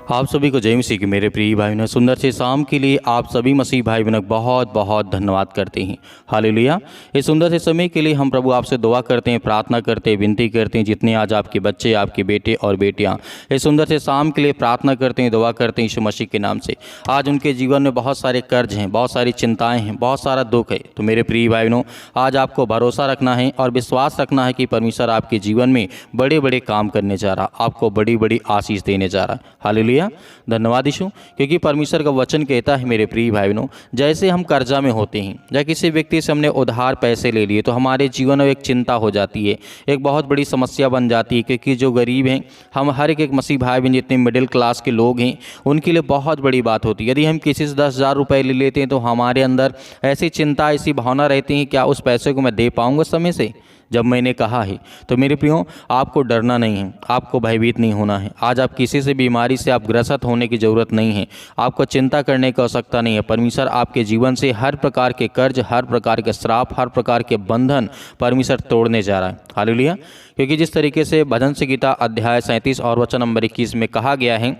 आप सभी को जय मसीह की मेरे प्रिय भाई बहनों। सुंदर से शाम के लिए आप सभी मसीह भाई बहनों को बहुत बहुत धन्यवाद करते हैं। हालेलुया। इस सुंदर से समय के लिए हम प्रभु आपसे दुआ करते हैं, प्रार्थना करते हैं, विनती करते हैं। जितने आज आपके बच्चे, आपके बेटे और बेटियां इस सुंदर से शाम के लिए प्रार्थना करते हैं, दुआ करते हैं यीशु मसीह के नाम से। आज उनके जीवन में बहुत सारे कर्ज हैं, बहुत सारी चिंताएँ हैं, बहुत सारा दुख है। तो मेरे प्रिय भाई बहनों, आज आपको भरोसा रखना है और विश्वास रखना है कि परमेश्वर आपके जीवन में बड़े बड़े काम करने जा रहा, आपको बड़ी बड़ी आशीष देने जा रहा। हालेलुया। धन्यवाद यीशु, क्योंकि परमेश्वर का वचन कहता है मेरे प्रिय भाई बहनों, जैसे हम कर्जा में होते हैं या किसी व्यक्ति से हमने उधार पैसे ले लिए तो हमारे जीवन में एक चिंता हो जाती है, एक बहुत बड़ी समस्या बन जाती है। क्योंकि जो गरीब हैं, हम हर एक मसीह भाई बहन जितने मिडिल क्लास के लोग हैं, उनके लिए बहुत बड़ी बात होती है। यदि हम किसी से 10,000 रुपये ले लेते हैं तो हमारे अंदर ऐसी चिंता, ऐसी भावना रहती है, क्या उस पैसे को मैं दे पाऊँगा समय से। जब मैंने कहा है तो मेरे प्रियो, आपको डरना नहीं है, आपको भयभीत नहीं होना है। आज आप किसी से बीमारी से आप ग्रसित होने की ज़रूरत नहीं है, आपको चिंता करने की आवश्यकता नहीं है। परमेश्वर आपके जीवन से हर प्रकार के कर्ज, हर प्रकार के श्राप, हर प्रकार के बंधन परमेश्वर तोड़ने जा रहा है। हालेलुया। क्योंकि जिस तरीके से भजन संहिता अध्याय 37 और वचन नंबर 21 में कहा गया है,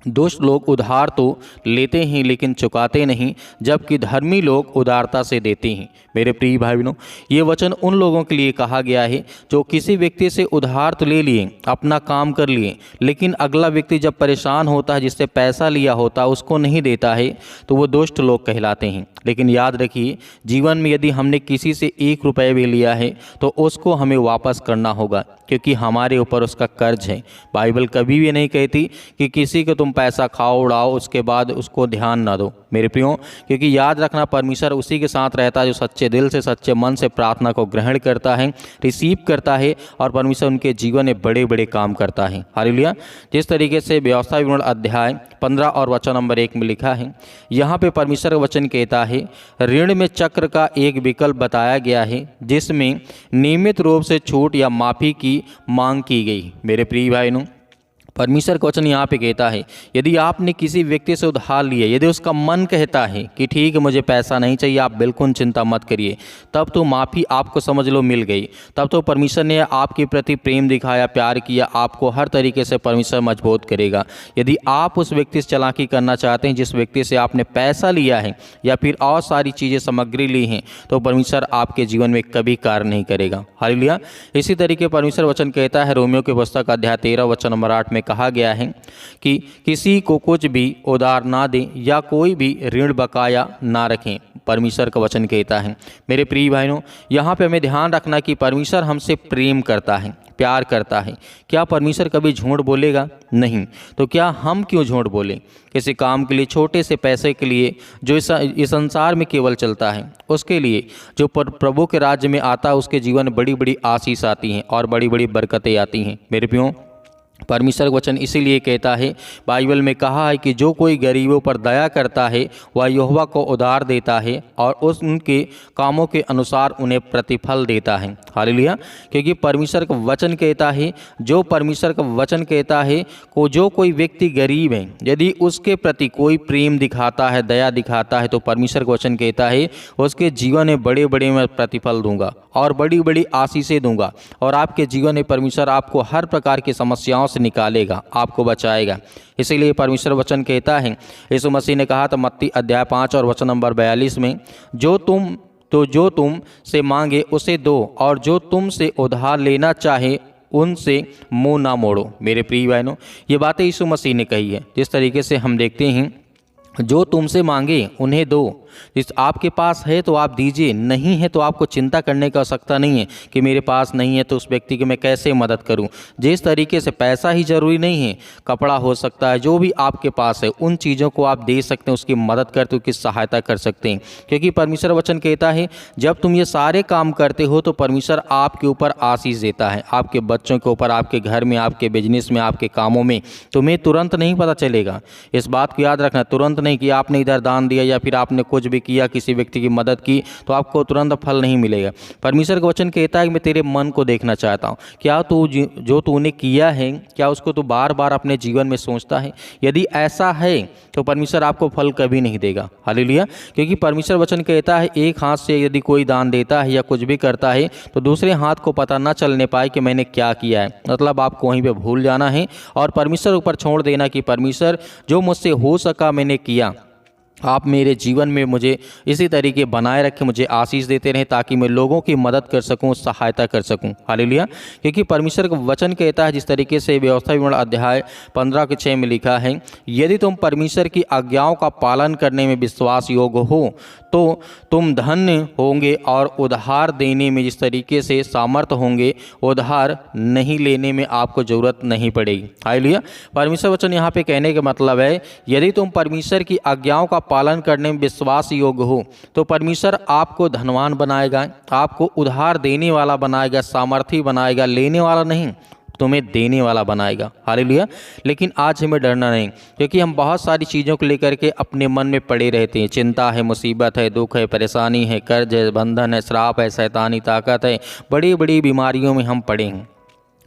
दुष्ट लोग उधार तो लेते हैं लेकिन चुकाते नहीं, जबकि धर्मी लोग उदारता से देते हैं। मेरे प्रिय भाई बहनों, ये वचन उन लोगों के लिए कहा गया है जो किसी व्यक्ति से उधार तो ले लिए, अपना काम कर लिए, लेकिन अगला व्यक्ति जब परेशान होता है, जिससे पैसा लिया होता है, उसको नहीं देता है, तो वो दुष्ट लोग कहलाते हैं। लेकिन याद रखिए, जीवन में यदि हमने किसी से 1 रुपये भी लिया है तो उसको हमें वापस करना होगा, क्योंकि हमारे ऊपर उसका कर्ज है। बाइबल कभी भी नहीं कहती कि किसी को तुम पैसा खाओ, उड़ाओ, उसके बाद उसको ध्यान ना दो। मेरे प्रियो, क्योंकि याद रखना, परमेश्वर उसी के साथ रहता है जो सच्चे दिल से, सच्चे मन से प्रार्थना को ग्रहण करता है, रिसीव करता है, और परमेश्वर उनके जीवन में बड़े बड़े काम करता है। हालेलुया। जिस तरीके से व्यवस्था विवरण अध्याय 15 और वचन नंबर 1 में लिखा है, यहाँ पे परमेश्वर का वचन कहता है, ऋण में चक्र का एक विकल्प बताया गया है जिसमें नियमित रूप से छूट या माफ़ी की मांग की गई। मेरे प्रिय भाइयों, परमेश्वर का वचन यहाँ पे कहता है, यदि आपने किसी व्यक्ति से उधार लिया, यदि उसका मन कहता है कि ठीक है मुझे पैसा नहीं चाहिए, आप बिल्कुल चिंता मत करिए, तब तो माफ़ी आपको समझ लो मिल गई। तब तो परमेश्वर ने आपके प्रति प्रेम दिखाया, प्यार किया, आपको हर तरीके से परमेश्वर मजबूत करेगा। यदि आप उस व्यक्ति से चालाकी करना चाहते हैं, जिस व्यक्ति से आपने पैसा लिया है या फिर और सारी चीज़ें, सामग्री ली हैं, तो परमेश्वर आपके जीवन में कभी कार्य नहीं करेगा। हालेलुया। इसी तरीके परमेश्वर वचन कहता है, रोमियो की पुस्तक अध्याय 13 वचन नंबर 8 में कहा गया है कि किसी को कुछ भी उधार ना दें या कोई भी ऋण बकाया ना रखें। परमेश्वर का वचन कहता है। मेरे प्रिय भाइयों, यहाँ पे हमें ध्यान रखना कि परमेश्वर हमसे प्रेम करता है, प्यार करता है। क्या परमेश्वर कभी झूठ बोलेगा? नहीं। तो क्या हम क्यों झूठ बोलें? किसी काम के लिए, छोटे से पैसे के लिए जो इस संसार में केवल चलता है, उसके लिए जो प्रभु के राज्य में आता है, उसके जीवन में बड़ी बड़ी आशीष आती हैं और बड़ी बड़ी बरकतें आती हैं। मेरे प्रियो, परमेश्वर वचन इसीलिए कहता है, बाइबल में कहा है कि जो कोई गरीबों पर दया करता है वह यहोवा को उधार देता है और उनके कामों के अनुसार उन्हें प्रतिफल देता है। हालेलुया। क्योंकि परमेश्वर का वचन कहता है, जो परमेश्वर का वचन कहता है को जो कोई व्यक्ति गरीब है, यदि उसके प्रति कोई प्रेम दिखाता है, दया दिखाता है, तो परमेश्वर का वचन कहता है उसके जीवन में बड़े बड़े मैं प्रतिफल दूंगा और बड़ी बड़ी आशीषें दूंगा, और आपके जीवन में परमेश्वर आपको हर प्रकार की समस्याओं से निकालेगा, आपको बचाएगा। इसीलिए परमेश्वर वचन कहता है, यीशु मसीह ने कहा था मत्ती अध्याय 5 और वचन नंबर 42 में, जो तुम से मांगे उसे दो, और जो तुम से उधार लेना चाहे उनसे मुंह ना मोड़ो। मेरे प्रिय बहनों, ये बातें यीशु मसीह ने कही है। जिस तरीके से हम देखते हैं, जो तुमसे मांगे उन्हें दो, जिस आपके पास है तो आप दीजिए, नहीं है तो आपको चिंता करने की आवश्यकता नहीं है कि मेरे पास नहीं है तो उस व्यक्ति की मैं कैसे मदद करूं। जिस तरीके से पैसा ही जरूरी नहीं है, कपड़ा हो सकता है, जो भी आपके पास है उन चीज़ों को आप दे सकते हैं, उसकी मदद करते, उसकी सहायता कर सकते हैं। क्योंकि परमेश्वर वचन कहता है, जब तुम ये सारे काम करते हो तो परमेश्वर आपके ऊपर आशीष देता है, आपके बच्चों के ऊपर, आपके घर में, आपके बिजनेस में, आपके कामों में। तुम्हें तुरंत नहीं पता चलेगा, इस बात को याद रखना। तुरंत नहीं कि आपने इधर दान दिया या फिर आपने कुछ भी किया, किसी व्यक्ति की मदद की, तो आपको तुरंत फल नहीं मिलेगा। परमेश्वर का वचन कहता है कि मैं तेरे मन को देखना चाहता हूँ। क्या तू जो तूने किया है, क्या उसको तू बार बार अपने जीवन में सोचता है? यदि ऐसा है तो परमेश्वर आपको फल कभी नहीं देगा। हालेलुया। क्योंकि परमेश्वर वचन कहता है एक हाथ से यदि कोई दान देता है या कुछ भी करता है तो दूसरे हाथ को पता न चलने पाए कि मैंने क्या किया है। मतलब आपको वहीं पे भूल जाना है और परमेश्वर ऊपर छोड़ देना कि परमेश्वर जो मुझसे हो सका मैंने किया, आप मेरे जीवन में मुझे इसी तरीके बनाए रखें, मुझे आशीष देते रहें ताकि मैं लोगों की मदद कर सकूं, सहायता कर सकूं। हालेलुया। क्योंकि परमेश्वर का वचन कहता है जिस तरीके से व्यवस्था विवरण अध्याय 15:6 में लिखा है, यदि तुम परमेश्वर की आज्ञाओं का पालन करने में विश्वास योग्य हो तो तुम धन्य होंगे और उधार देने में जिस तरीके से सामर्थ होंगे, उधार नहीं लेने में आपको ज़रूरत नहीं पड़ेगी। हालेलुया। परमेश्वर वचन यहाँ पे कहने का मतलब है यदि तुम परमेश्वर की आज्ञाओं का पालन करने में विश्वास योग्य हो तो परमेश्वर आपको धनवान बनाएगा, आपको उधार देने वाला बनाएगा, सामर्थी बनाएगा, लेने वाला नहीं, तुम्हें देने वाला बनाएगा। हालेलुया। लेकिन आज हमें डरना नहीं, क्योंकि हम बहुत सारी चीज़ों को लेकर के अपने मन में पड़े रहते हैं। चिंता है, मुसीबत है, दुख है, परेशानी है, कर्ज है, बंधन है, श्राप है, शैतानी ताकत है, बड़ी बड़ी बीमारियों में हम पड़े हैं।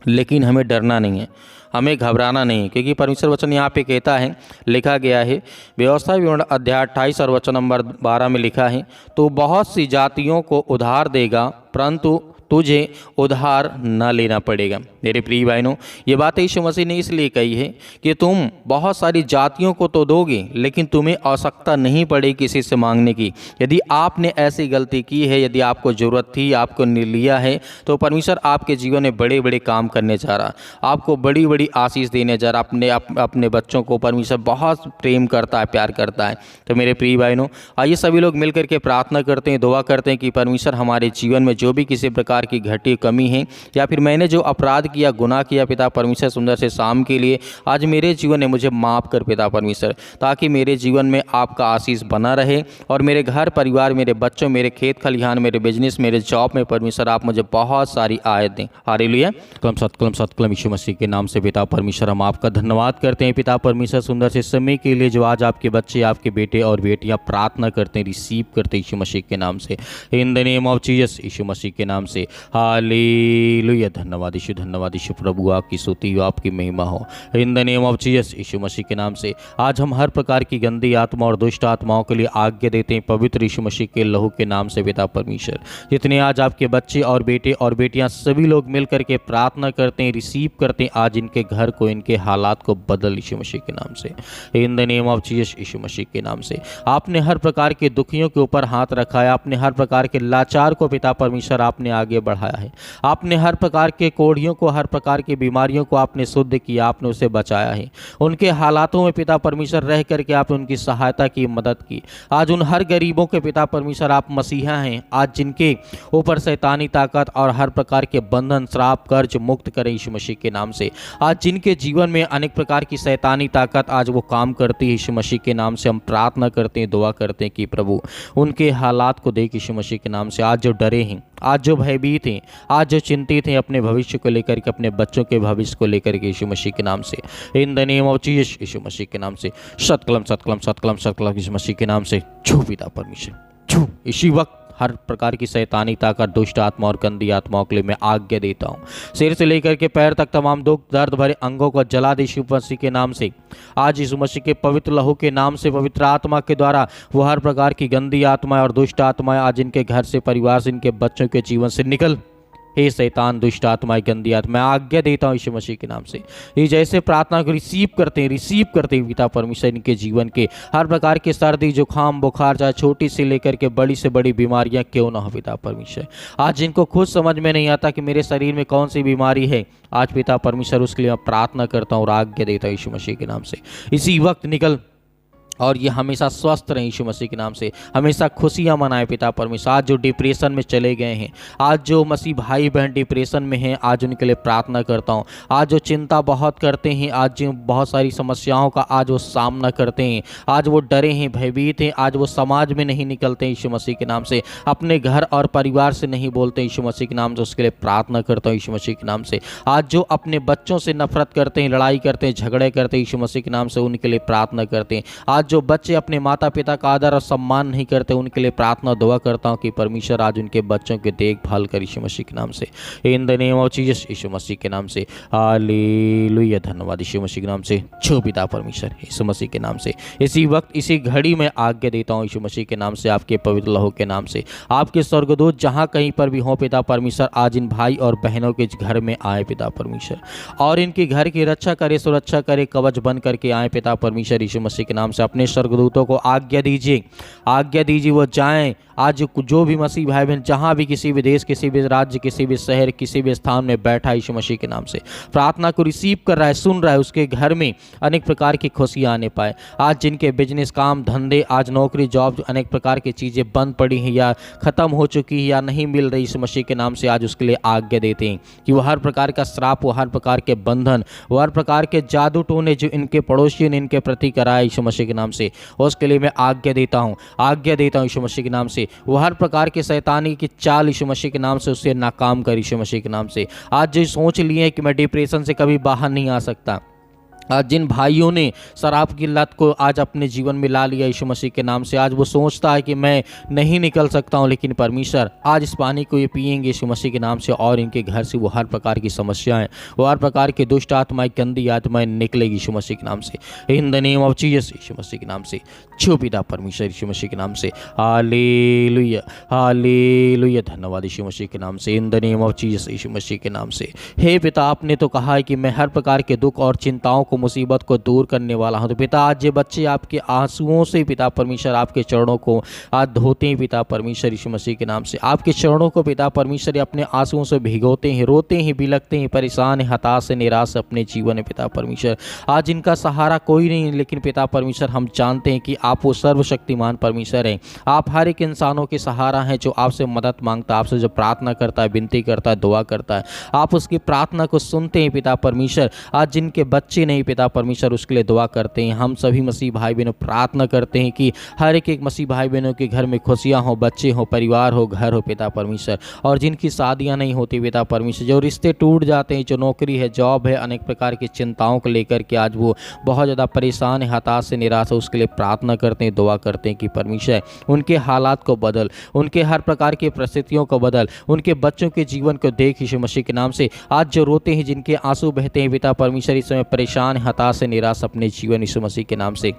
लेकिन हमें डरना नहीं है, हमें घबराना नहीं है, क्योंकि परमेश्वर वचन यहाँ पे कहता है, लिखा गया है व्यवस्था विवरण अध्याय 28 और वचन नंबर 12 में लिखा है, तो बहुत सी जातियों को उधार देगा परंतु तुझे उधार न लेना पड़ेगा। मेरे प्रिय भाइयों, ये बात यीशु मसीह ने इसलिए कही है कि तुम बहुत सारी जातियों को तो दोगे लेकिन तुम्हें आवश्यकता नहीं पड़ेगी किसी से मांगने की। यदि आपने ऐसी गलती की है, यदि आपको ज़रूरत थी, आपको नहीं लिया है, तो परमेश्वर आपके जीवन में बड़े बड़े काम करने जा रहा, आपको बड़ी बड़ी आशीष देने जा रहा। अपने बच्चों को परमेश्वर बहुत प्रेम करता है, प्यार करता है। तो मेरे प्रिय भाइयों, आइए सभी लोग मिल करके प्रार्थना करते हैं, दुआ करते हैं कि परमेश्वर हमारे जीवन में जो भी किसी प्रकार की घटी कमी है या फिर मैंने जो अपराध किया, गुनाह किया, पिता परमेश्वर सुंदर से शाम के लिए आज मेरे जीवन में मुझे माफ़ कर पिता परमेश्वर, ताकि मेरे जीवन में आपका आशीष बना रहे और मेरे घर परिवार, मेरे बच्चों, मेरे खेत खलिहान, मेरे बिजनेस, मेरे जॉब में परमेश्वर आप मुझे बहुत सारी आयत दें। हालेलुया। सतकलम सतकलम यीशु मसीह के नाम से पिता परमेश्वर हम आपका धन्यवाद करते हैं। पिता परमेश्वर सुंदर से समय के लिए जो आज आपके बच्चे, आपके बेटे और बेटियां प्रार्थना करते हैं, रिसीव करते हैं यीशु मसीह के नाम से, in the name of Jesus, Yeshu Masih के नाम से। हालेलुया। धन्यवाद यीशु प्रभु, आपकी स्तुति हो, आपकी महिमा हो, in the name of Jesus, Yeshu Masih के नाम से। आज हम हर प्रकार की गंदी आत्मा और दुष्ट आत्माओं के लिए आज्ञा देते हैं पवित्र यीशु मसीह के लहू के नाम से पिता परमेश्वर। जितने आज आपके बच्चे और बेटे और बेटियां सभी लोग मिल करके प्रार्थना करते हैं, रिसीव करते हैं, आज इनके घर को, इनके हालात को बदल यीशु मसीह के नाम से, in the name of Jesus, Yeshu Masih के नाम से। आपने हर प्रकार के दुखियों के ऊपर हाथ रखा है, आपने हर प्रकार के लाचार को पिता परमेश्वर आपने आगे बढ़ाया है, आपने हर प्रकार के कोढ़ियों को, हर प्रकार की बीमारियों को आपने शुद्ध किया, आपने उसे बचाया है। उनके हालातों में पिता परमेश्वर रह करके आपने उनकी सहायता की, मदद की। आज उन हर गरीबों के पिता परमेश्वर आप मसीहा हैं, आज जिनके ऊपर शैतानी ताकत और हर प्रकार के बंधन, श्राप, कर्ज मुक्त करें यीशु मसीह के नाम से। आज जिनके जीवन में अनेक प्रकार की शैतानी ताकत आज वो काम करती है, यीशु मसीह के नाम से हम प्रार्थना करते हैं, दुआ करते हैं कि प्रभु उनके हालात को देख यीशु मसीह के नाम से। आज जो डरे हैं, आज जो भयभीत हैं, आज जो चिंतित हैं अपने भविष्य को लेकर के, अपने बच्चों के भविष्य को लेकर के, यीशु मसीह के नाम से, in the name of Jesus, Yeshu Masih के नाम से। सतकलम सतकलम सतकलम सतकलम यीशु मसीह के नाम से। छू पिता परमेश्वर, छू। इसी वक्त हर प्रकार की शैतानी ताकत, दुष्ट आत्मा और गंदी आत्माओं के लिए मैं आज्ञा देता हूँ। सिर से लेकर के पैर तक तमाम दुख दर्द भरे अंगों को जला दे यीशु मसीह के नाम से। आज यीशु मसीह के पवित्र लहू के नाम से, पवित्र आत्मा के द्वारा वो हर प्रकार की गंदी आत्माएं और दुष्ट आत्माएं आज इनके घर से, परिवार से, इनके बच्चों के जीवन से निकल। हे शैतान, दुष्ट आत्माएं, गंदी आत्मा, मैं आज्ञा देता हूँ यीशु मसीह के नाम से। ये जैसे प्रार्थना को रिसीव करते हैं पिता परमेश्वर, इनके जीवन के हर प्रकार के सर्दी, जुकाम, बुखार, चाहे छोटी से लेकर के बड़ी से बड़ी बीमारियां क्यों ना हो पिता परमेश्वर। आज जिनको खुद समझ में नहीं आता कि मेरे शरीर में कौन सी बीमारी है, आज पिता परमेश्वर उसके लिए मैं प्रार्थना करता हूँ और आज्ञा देता हूँ यीशु मसीह के नाम से। इसी वक्त निकल और ये हमेशा स्वस्थ रहें यीशु मसीह के नाम से, हमेशा खुशियाँ मनाएं पिता परमेश्वर। आज जो डिप्रेशन में चले गए हैं, आज जो मसीह भाई बहन डिप्रेशन में हैं, आज उनके लिए प्रार्थना करता हूँ। आज जो चिंता बहुत करते हैं, आज जो बहुत सारी समस्याओं का आज वो सामना करते हैं, आज वो डरे हैं, भयभीत हैं, आज वो समाज में नहीं निकलते यीशु मसीह के नाम से, अपने घर और परिवार से नहीं बोलते यीशु मसीह के नाम से, उसके लिए प्रार्थना करता हूँ यीशु मसीह के नाम से। आज जो अपने बच्चों से नफरत करते हैं, लड़ाई करते हैं, झगड़े करते हैं, यीशु मसीह के नाम से उनके लिए प्रार्थना करते हैं। आज जो बच्चे अपने माता पिता का आदर और सम्मान नहीं करते उनके लिए प्रार्थना दुआ करता हूँ कि परमेश्वर आज उनके बच्चों की देखभाल कर यीशु मसीह के नाम से, in the name of Jesus, Yeshu Masih के नाम से। हालेलुया, धन्यवाद यीशु मसीह के नाम से। छो पिता परमेश्वर यीशु मसीह के नाम से इसी वक्त इसी घड़ी में आज्ञा देता हूँ यीशु मसीह के नाम से, आपके पवित्र लहू के नाम से। आपके स्वर्गदूत जहाँ कहीं पर भी हों पिता परमेश्वर, आज इन भाई और बहनों के घर में आए पिता परमेश्वर, और इनके घर की रक्षा करे, सुरक्षा करे, कवच बन करके आए पिता परमेश्वर यीशु मसीह के नाम से। अपने स्वर्गदूतों को आज्ञा दीजिए, आज्ञा दीजिए वो जाएं आज जो भी मसीह भाई बहन जहाँ भी किसी भी देश, किसी भी राज्य, किसी भी शहर, किसी भी स्थान में बैठा यीशु मसीह के नाम से प्रार्थना को रिसीव कर रहा है, सुन रहा है, उसके घर में अनेक प्रकार की खुशियाँ आने पाए। आज जिनके बिजनेस, काम धंधे, आज नौकरी, जॉब, अनेक प्रकार की चीज़ें बंद पड़ी हैं या ख़त्म हो चुकी है या नहीं मिल रही, यीशु मसीह के नाम से आज उसके लिए आज्ञा देते हैं कि वह हर प्रकार का श्राप, वह हर प्रकार के बंधन, वह हर प्रकार के जादू टोने जो इनके पड़ोसियों ने इनके प्रति कराया यीशु मसीह के नाम से, उसके लिए मैं आज्ञा देता हूँ, आज्ञा देता हूँ यीशु मसीह के नाम से। वो हर प्रकार के शैतानी की चाल यीशु मसीह के नाम से उससे नाकाम कर यीशु मसीह के नाम से। आज जो सोच लिए कि मैं डिप्रेशन से कभी बाहर नहीं आ सकता, आज जिन भाइयों ने शराब की लत को आज अपने जीवन में ला लिया यीशु मसीह के नाम से, आज वो सोचता है कि मैं नहीं निकल सकता हूँ, लेकिन परमेश्वर आज इस पानी को ये पिएंगे यीशु मसीह के नाम से और इनके घर से वो हर प्रकार की समस्याएं, वो हर प्रकार की दुष्ट आत्माएं, गंदी आत्माएं निकलेगी यीशु मसीह के नाम से, in the name of Jesus Yeshu Masih के नाम से। छो पिता परमेश्वर यीशु मसीह के नाम से। हालेलुया, हालेलुया, धन्यवाद यीशु मसीह के नाम से, in the name of Jesus Yeshu Masih के नाम से। हे पिता, आपने तो कहा है कि मैं हर प्रकार के दुख और चिंताओं को, मुसीबत को दूर करने वाला हूं। तो पिता आज ये बच्चे आपके आंसुओं से पिता परमेश्वर आपके चरणों को आज धोते हैं पिता परमेश्वर यीशु मसीह के नाम से, आपके चरणों को पिता परमेश्वर अपने आंसुओं से भिगोते हैं, रोते हैं, बिलखते हैं, परेशान हैं, हताश से निराश अपने जीवन में पिता परमेश्वर। आज इनका सहारा कोई नहीं, लेकिन पिता परमेश्वर हम जानते हैं कि आप वो सर्वशक्तिमान परमेश्वर हैं। आप हर एक इंसानों के सहारा हैं जो आपसे मदद मांगता है, आपसे जो प्रार्थना करता है, विनती करता है, दुआ करता है, आप उसकी प्रार्थना को सुनते हैं पिता परमेश्वर। आज जिनके बच्चे नहीं पिता परमेश्वर उसके लिए दुआ करते हैं। हम सभी मसीह भाई बहनों प्रार्थना करते हैं कि हर एक मसीह भाई बहनों के घर में खुशियां हो, बच्चे हो, परिवार हो, घर हो पिता परमेश्वर, और जिनकी शादियां नहीं होती पिता परमेश्वर, जो रिश्ते टूट जाते हैं, जो नौकरी है, जॉब है, अनेक प्रकार की चिंताओं को लेकर के आज वो बहुत ज़्यादा परेशान है, हताश से निराश है, उसके लिए प्रार्थना करते हैं, दुआ करते हैं कि परमेश्वर उनके हालात को बदल, उनके हर प्रकार की परिस्थितियों को बदल, उनके बच्चों के जीवन को देख यीशु मसीह के नाम से। आज जो रोते हैं, जिनके आंसू बहते हैं पिता परमेश्वर, इस समय परेशान, हताश से निराश अपने जीवन यीशु मसीह के नाम से,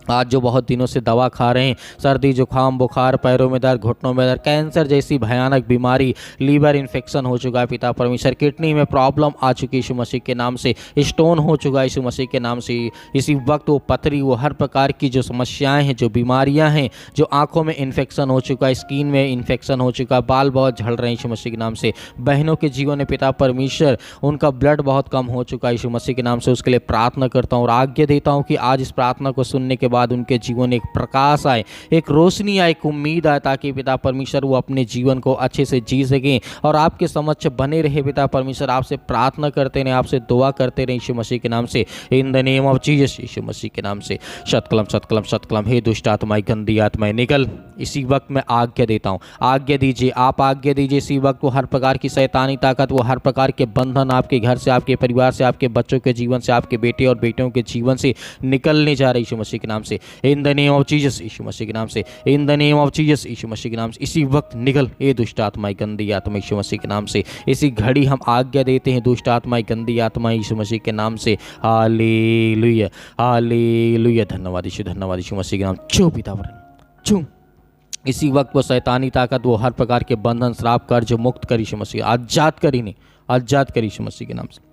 आज जो बहुत दिनों से दवा खा रहे हैं, सर्दी, जुकाम, बुखार, पैरों में दर्द, घुटनों में दर्द, कैंसर जैसी भयानक बीमारी, लीवर इन्फेक्शन हो चुका है पिता परमेश्वर, किडनी में प्रॉब्लम आ चुकी है यीशु मसीह के नाम से, स्टोन हो चुका है यीशु मसीह के नाम से, इसी वक्त वो पथरी, वो हर प्रकार की जो समस्याएं हैं, जो बीमारियां हैं, जो आंखों में इन्फेक्शन हो चुका है, स्किन में इन्फेक्शन हो चुका है, बाल बहुत झड़ रहे हैं यीशु मसीह के नाम से, बहनों के जीवन में पिता परमेश्वर उनका ब्लड बहुत कम हो चुका है यीशु मसीह के नाम से, उसके लिए प्रार्थना करता हूँ और आज्ञा देता हूँ कि आज इस प्रार्थना को सुनने के बाद उनके जीवन एक प्रकाश आए, एक रोशनी आए, एक उम्मीद आए, ताकि पिता परमेश्वर वो अपने जीवन को अच्छे से जी सकें और आपके समक्ष बने रहे पिता परमेश्वर। आपसे प्रार्थना करते रहे, आपसे दुआ करते रहे यीशु मसीह के नाम से, in the name of Jesus Yeshu Masih के नाम से। शतकलम शतकलम शतकलम। हे दुष्ट आत्माएं, गंदी आत्माएं, निकल इसी वक्त मैं आज्ञा देता हूँ, आज्ञा दीजिए, आप आज्ञा दीजिए इसी वक्त। वो हर प्रकार की शैतानी ताकत, वो हर प्रकार के बंधन आपके घर से, आपके परिवार से, आपके बच्चों के जीवन से, आपके बेटे और बेटियों के जीवन से निकलने जा रहे यीशु मसीह के नाम से, in the name of Jesus Yeshu Masih के नाम से, in the name of Jesus Yeshu Masih के नाम से। इसी वक्त निकल ये दुष्ट आत्माएं, गंदी आत्मा यीशु मसीह के नाम से। इसी घड़ी हम आज्ञा देते हैं दुष्ट आत्माएं, गंदी आत्माएं यीशु मसीह के नाम से। हालेलुया, हालेलुया, धन्यवाद यीशु मसीह के नाम। छू पिता छू इसी वक्त वो शैतानी ताकत, वो हर प्रकार के बंधन, श्राप, कर्ज मुक्त कर यीशु मसीह, आजाद कर, इन्हें आजाद कर यीशु मसीह के नाम से,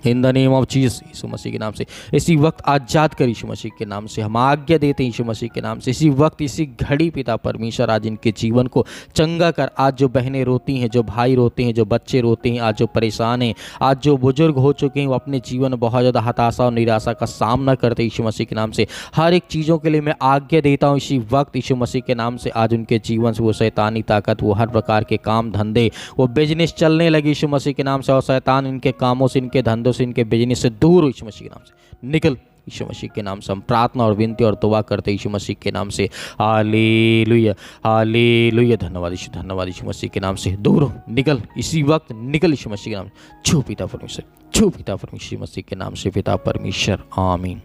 in the name of Jesus Yeshu Masih के नाम से। इसी वक्त आजाद कर यीशु मसीह के नाम से, हम आज्ञा देते हैं यीशु मसीह के नाम से। इसी वक्त, इसी घड़ी पिता परमेश्वर आज इनके जीवन को चंगा कर। आज जो बहनें रोती हैं, जो भाई रोते हैं, जो बच्चे रोते हैं, आज जो परेशान हैं, आज जो बुजुर्ग हो चुके हैं, वो अपने जीवन में बहुत ज़्यादा हताशा और निराशा का सामना करते हैं यीशु मसीह के नाम से। हर एक चीज़ों के लिए मैं आज्ञा देता हूँ इसी वक्त यीशु मसीह के नाम से। आज उनके जीवन से वो शैतानी ताकत, वो हर प्रकार के काम धंधे, वो बिजनेस चलने लगी यीशु मसीह के नाम से, और शैतान इनके कामों से, इनके धंधों से, इनके बिजनेस से दूर यीशु मसीह के नाम से निकल। यीशु मसीह के नाम से हम प्रार्थना और विनती और दुआ करते यीशु मसीह के नाम से। हालेलुया, हालेलुया, धन्यवाद यीशु मसीह के नाम से। दूर निकल, इसी वक्त निकल यीशु मसीह के नाम से। छू पिता परमेश्वर, छू पिता परमेश्वर मसीह के नाम से, पिता परमेश्वर, आमीन।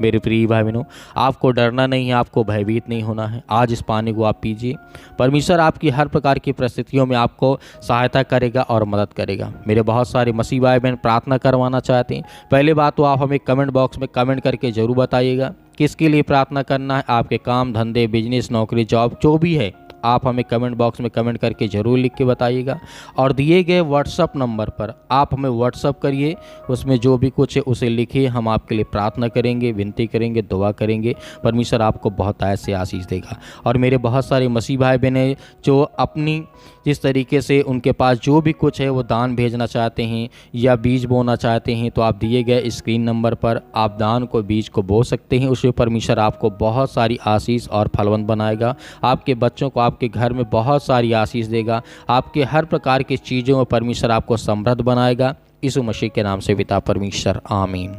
मेरे प्रिय भाई बहनों, आपको डरना नहीं है, आपको भयभीत नहीं होना है। आज इस पानी को आप पीजिए। परमेश्वर आपकी हर प्रकार की परिस्थितियों में आपको सहायता करेगा और मदद करेगा। मेरे बहुत सारे मसीह भाई बहन प्रार्थना करवाना चाहते हैं। पहले बात तो आप हमें कमेंट बॉक्स में कमेंट करके ज़रूर बताइएगा किसके लिए प्रार्थना करना है। आपके काम धंधे, बिजनेस, नौकरी, जॉब जो भी है, आप हमें कमेंट बॉक्स में कमेंट करके ज़रूर लिख के बताइएगा। और दिए गए व्हाट्सअप नंबर पर आप हमें व्हाट्सअप करिए, उसमें जो भी कुछ है उसे लिखिए। हम आपके लिए प्रार्थना करेंगे, विनती करेंगे, दुआ करेंगे। परमेश्वर आपको बहुत ऐसे आशीष देगा। और मेरे बहुत सारे मसीह भाई बहन जो अपनी जिस तरीके से उनके पास जो भी कुछ है वो दान भेजना चाहते हैं या बीज बोना चाहते हैं, तो आप दिए गए स्क्रीन नंबर पर आप दान को, बीज को बो सकते हैं। उसमें परमेश्वर आपको बहुत सारी आशीष और फलवंत बनाएगा। आपके बच्चों को, आपके घर में बहुत सारी आशीष देगा। आपके हर प्रकार की चीज़ों में परमेश्वर आपको समृद्ध बनाएगा। यीशु मसीह के नाम से पिता परमेश्वर, आमीन।